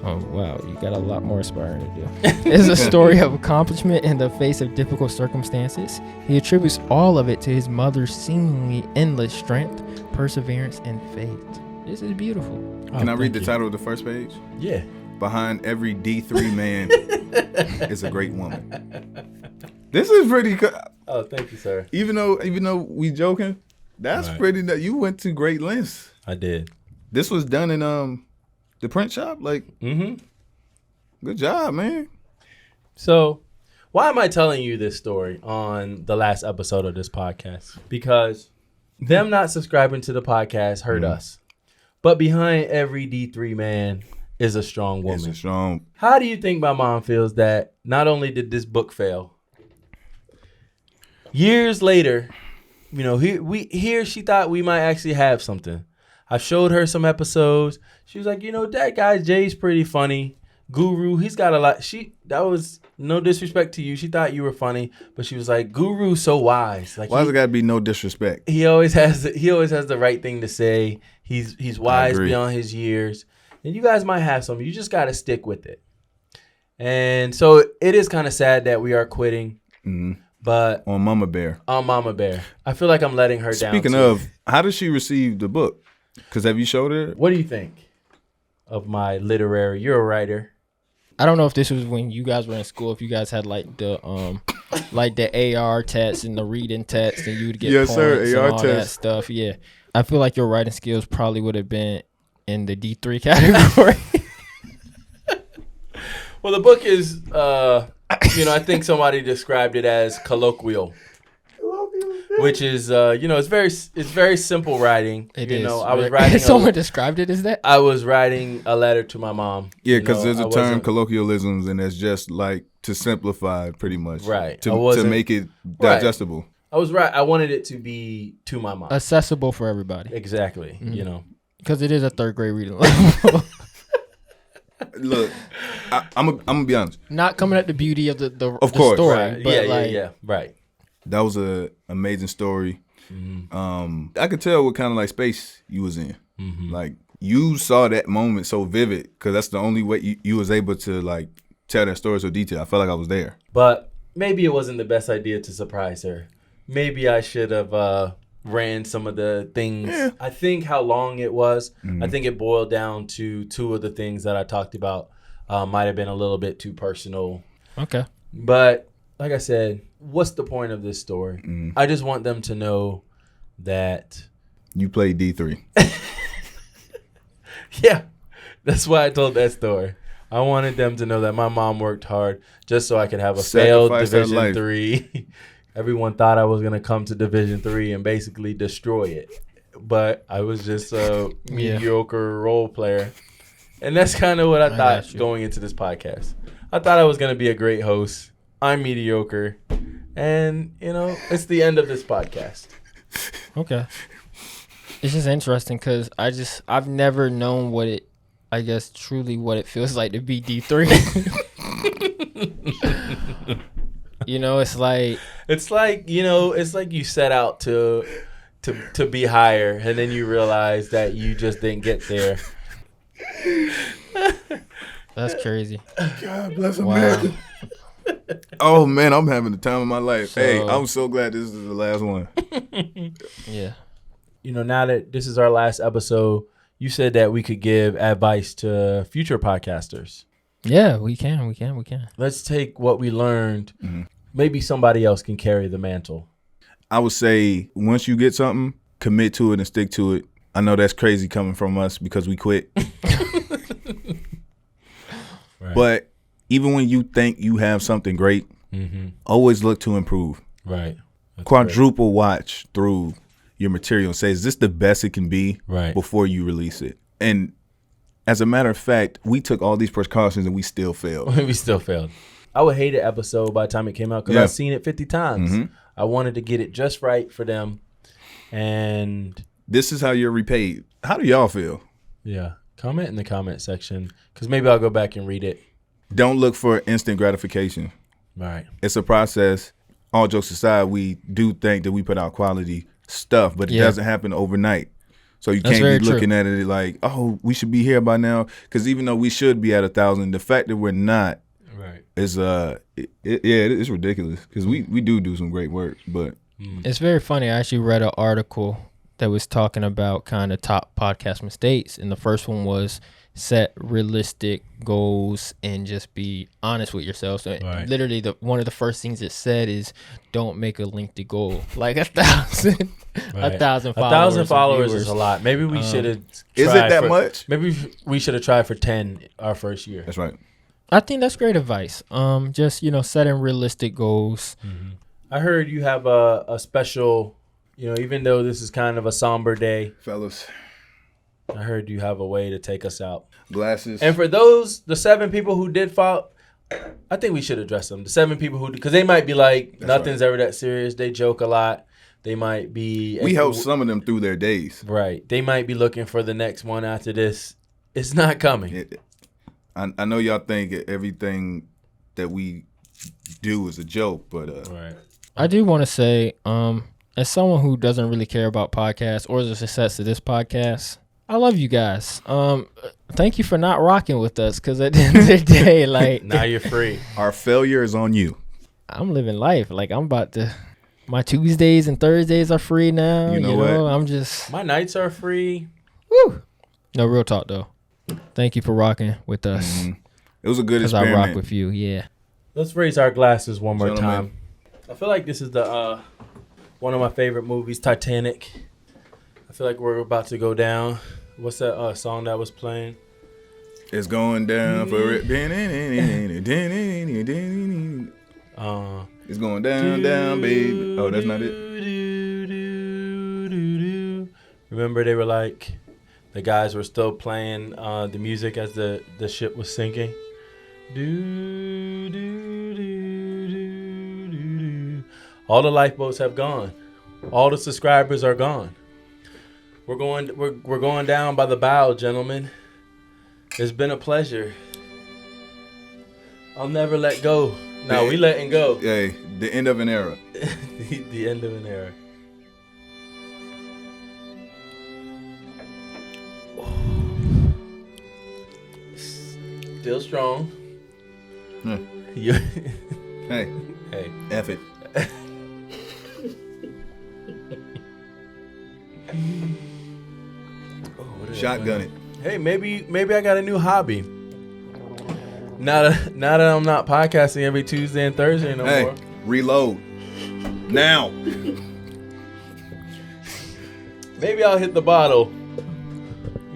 Oh, wow, you got a lot more aspiring to do. It's a story of accomplishment in the face of difficult circumstances. He attributes all of it to his mother's seemingly endless strength, perseverance, and faith. This is beautiful. Can I read the title of the first page? Yeah. Behind every D3 man is a great woman. This is pretty good. Oh, thank you, sir. Even though we joking, that's right. Pretty. You went to great lengths. I did. This was done in the print shop. Like, good job, man. So, why am I telling you this story on the last episode of this podcast? Because them not subscribing to the podcast hurt us. But behind every D3 man is a strong woman. How do you think my mom feels that not only did this book fail, years later, she thought we might actually have something. I showed her some episodes. She was like, that guy Jay's pretty funny. Guru, he's got a lot. That was no disrespect to you. She thought you were funny, but she was like, Guru's so wise. Like, why's it gotta be no disrespect? He always has the right thing to say. He's wise beyond his years. And you guys might have some. You just got to stick with it. And so it is kind of sad that we are quitting. Mm-hmm. But on Mama Bear. I feel like I'm letting her down. Speaking of, how does she receive the book? Because have you showed her? What do you think of my literary? You're a writer. I don't know if this was when you guys were in school, if you guys had like the AR test and the reading test, and you would get points and all that stuff. Yeah, I feel like your writing skills probably would have been in the D3 category. Well, the book is, I think somebody described it as colloquial, which is, it's very simple writing. It is. I was writing. Someone described it as that. I was writing a letter to my mom. Yeah, because there's a term colloquialisms, and it's just like to simplify, pretty much, right? To make it digestible. Right. I was right. I wanted it to be to my mom, accessible for everybody. Exactly. Mm-hmm. Because it is a third grade reading level. Look, I'm gonna be honest. Not coming at the beauty of the course, story, right. but right. That was a amazing story. Mm-hmm. I could tell what kind of like space you was in. Mm-hmm. Like you saw that moment so vivid because that's the only way you was able to like tell that story so detailed. I felt like I was there. But maybe it wasn't the best idea to surprise her. Maybe I should have ran some of the things. Yeah. I think how long it was, I think it boiled down to two of the things that I talked about might have been a little bit too personal. Okay. But like I said, what's the point of this story? I just want them to know that you played D3. Yeah, that's why I told that story. I wanted them to know that my mom worked hard just so I could have a failed Division 3. Everyone thought I was going to come to Division 3 and basically destroy it. But I was just a mediocre role player. And that's kind of what I thought going into this podcast. I thought I was going to be a great host. I'm mediocre. And, it's the end of this podcast. Okay. It's just interesting because I've never known what it feels like to be D3. It's like you set out to be higher and then you realize that you just didn't get there. That's crazy. God bless America. Oh man, I'm having the time of my life. Hey, I'm so glad this is the last one. Yeah. Now that this is our last episode, you said that we could give advice to future podcasters. Yeah, we can. Let's take what we learned. Mm-hmm. Maybe somebody else can carry the mantle. I would say once you get something, commit to it and stick to it. I know that's crazy coming from us because we quit. Right. But even when you think you have something great, always look to improve. Right. That's quadruple great. Watch through your material and say, is this the best it can be before you release it? And as a matter of fact, we took all these precautions and we still failed. We still failed. I would hate an episode by the time it came out because I've seen it 50 times. Mm-hmm. I wanted to get it just right for them. And this is how you're repaid. How do y'all feel? Yeah. Comment in the comment section because maybe I'll go back and read it. Don't look for instant gratification. Right. It's a process. All jokes aside, we do think that we put out quality stuff, but it doesn't happen overnight. So you can't be looking at it like, oh, we should be here by now. Because even though we should be at 1,000, the fact that we're not is it's ridiculous. Because we do some great work, but it's very funny. I actually read an article that was talking about kind of top podcast mistakes, and the first one was set realistic goals and just be honest with yourself. So literally one of the first things it said is don't make a lengthy goal. Like 1,000 followers. 1,000 followers is a lot. Maybe we should have Is it that much? Maybe we should have tried for 10 our first year. That's right. I think that's great advice. Just, setting realistic goals. Mm-hmm. I heard you have a special, even though this is kind of a somber day. Fellas. I heard you have a way to take us out. Glasses. And for the 7 people who did follow, I think we should address them. The 7 people because they might be like, nothing's ever that serious. They joke a lot. They might be. We help some of them through their days. Right. They might be looking for the next one after this. It's not coming. I know y'all think everything that we do is a joke, but. I do want to say, as someone who doesn't really care about podcasts or the success of this podcast, I love you guys. Thank you for not rocking with us, because at the end of the day, like, now you're free. Our failure is on you. I'm living life. Like, I'm about to. My Tuesdays and Thursdays are free now. You know what? I'm just. My nights are free. Woo. No, real talk though. Thank you for rocking with us. Mm-hmm. It was a good Because experiment. I rock with you. Yeah. Let's raise our glasses one more Gentlemen. time. I feel like this is the one of my favorite movies, Titanic. I feel like we're about to go down. What's that song that was playing? It's going down for it. It's going down, baby. Oh, that's not it. Remember, they were like, the guys were still playing the music as the ship was sinking. All the lifeboats have gone. All the subscribers are gone. We're going down by the bow, gentlemen. It's been a pleasure. I'll never let go. No, we letting go. Hey, the end of an era. The end of an era. Still strong. Yeah. You- Hey, hey. F it. Shotgun it. Hey, maybe I got a new hobby. Now that I'm not podcasting every Tuesday and Thursday no more. Reload. Now. Maybe I'll hit the bottle.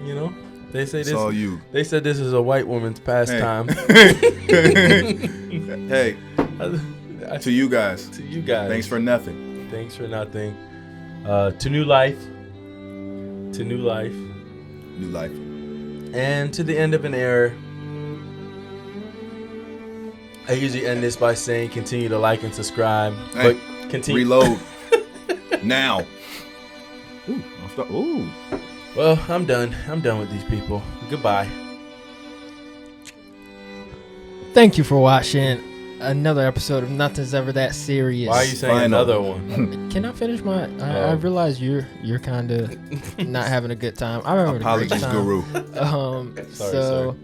You know? They say It's this all you. They said this is a white woman's pastime. Hey, to you guys. To you guys. Thanks for nothing. Thanks for nothing. To new life. To new life. New life. And to the end of an era. I usually end this by saying continue to like and subscribe. Hey, but continue. Reload. Now. Ooh. Ooh. Well, I'm done. I'm done with these people. Goodbye. Thank you for watching another episode of Nothing's Ever That Serious. Why are you saying another one? Can I finish my? I realize you're kind of not having a good time. I remember Apologies, the great Guru. Sorry.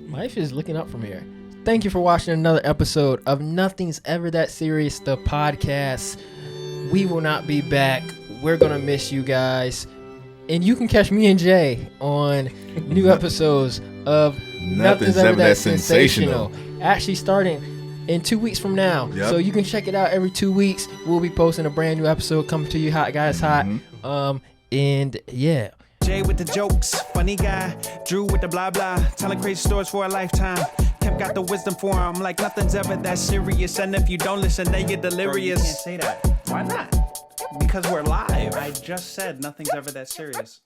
Life is looking up from here. Thank you for watching another episode of Nothing's Ever That Serious, the podcast. We will not be back. We're gonna miss you guys, and you can catch me and Jay on new episodes of Nothing's Ever That Sensational. Actually, starting in 2 weeks from now. Yep. So you can check it out every 2 weeks. We'll be posting a brand new episode coming to you hot, guys, hot. And yeah. Jay with the jokes, funny guy. Drew with the blah blah, telling crazy stories for a lifetime. Kemp got the wisdom for him, like nothing's ever that serious. And if you don't listen, then you're delirious. Bro, you can't say that. Why not? Because we're live. I just said nothing's ever that serious.